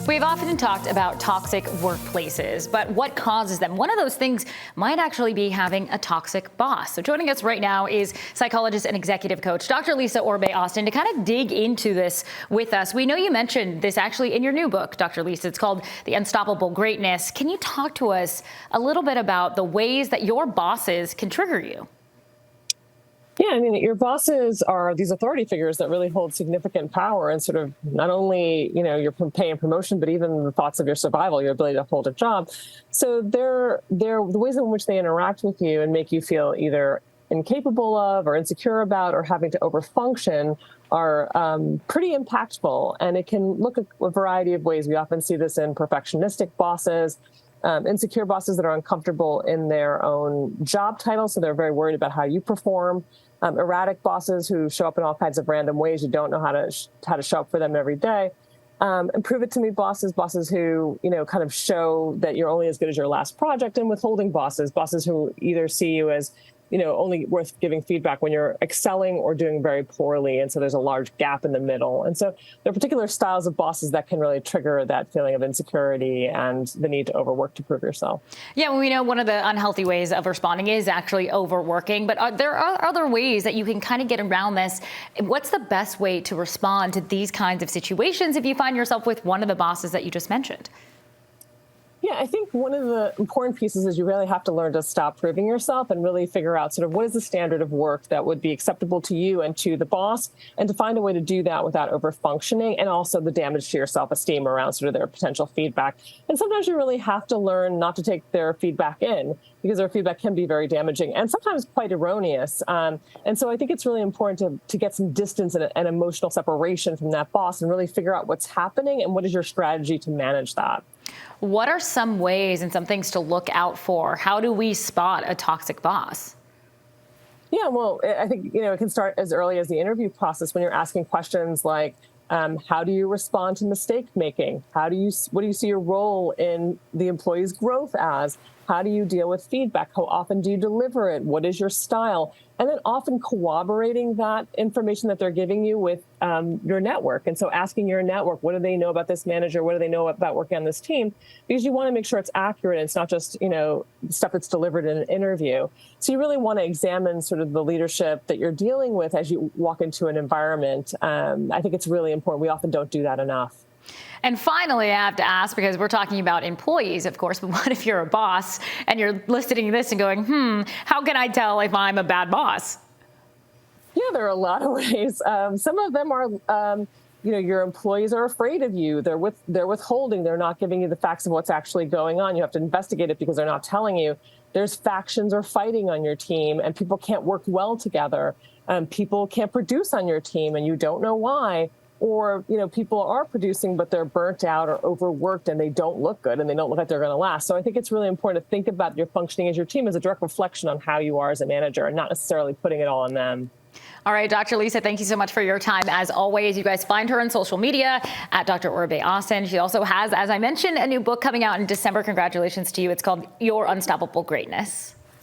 We've often talked about toxic workplaces, but what causes them? One of those things might actually be having a toxic boss. So joining us right now is psychologist and executive coach, Dr. Lisa Orbe-Austin, to kind of dig into this with us. We know you mentioned this actually in your new book, Dr. Lisa. It's called The Unstoppable Greatness. Can you talk to us a little bit about the ways that your bosses can trigger you? Yeah, I mean, your bosses are these authority figures that really hold significant power and sort of not only, your pay and promotion, but even the thoughts of your survival, your ability to hold a job. So they're the ways in which they interact with you and make you feel either incapable of or insecure about or having to overfunction are pretty impactful. And it can look a variety of ways. We often see this in perfectionistic bosses, insecure bosses that are uncomfortable in their own job title. So they're very worried about how you perform. Erratic bosses who show up in all kinds of random ways. You don't know how to show up for them every day. And prove it to me bosses who, kind of show that you're only as good as your last project, and withholding bosses who either see you as, only worth giving feedback when you're excelling or doing very poorly. And so there's a large gap in the middle. And so there are particular styles of bosses that can really trigger that feeling of insecurity and the need to overwork to prove yourself. Yeah, well, we know one of the unhealthy ways of responding is actually overworking, but there are other ways that you can kind of get around this. What's the best way to respond to these kinds of situations if you find yourself with one of the bosses that you just mentioned? Yeah, I think one of the important pieces is you really have to learn to stop proving yourself and really figure out sort of what is the standard of work that would be acceptable to you and to the boss, and to find a way to do that without overfunctioning, and also the damage to your self-esteem around sort of their potential feedback. And sometimes you really have to learn not to take their feedback in, because their feedback can be very damaging and sometimes quite erroneous. And so I think it's really important to get some distance and emotional separation from that boss and really figure out what's happening and what is your strategy to manage that. What are some ways and some things to look out for? How do we spot a toxic boss? Yeah, well, I think, it can start as early as the interview process when you're asking questions like, how do you respond to mistake making? What do you see your role in the employee's growth as? How do you deal with feedback? How often do you deliver it? What is your style? And then often corroborating that information that they're giving you with your network. And so asking your network, what do they know about this manager? What do they know about working on this team? Because you want to make sure it's accurate. It's not just, stuff that's delivered in an interview. So you really want to examine sort of the leadership that you're dealing with as you walk into an environment. I think it's really important. We often don't do that enough. And finally, I have to ask, because we're talking about employees, of course, but what if you're a boss and you're listening to this and going, how can I tell if I'm a bad boss? Yeah, there are a lot of ways. Some of them are, your employees are afraid of you. They're withholding. They're not giving you the facts of what's actually going on. You have to investigate it because they're not telling you. There's factions or fighting on your team, and people can't work well together. People can't produce on your team, and you don't know why. Or, people are producing, but they're burnt out or overworked and they don't look good and they don't look like they're going to last. So I think it's really important to think about your functioning as your team as a direct reflection on how you are as a manager and not necessarily putting it all on them. All right, Dr. Lisa, thank you so much for your time. As always, you guys find her on social media at Dr. Orbe-Austin. She also has, as I mentioned, a new book coming out in December. Congratulations to you. It's called Your Unstoppable Greatness.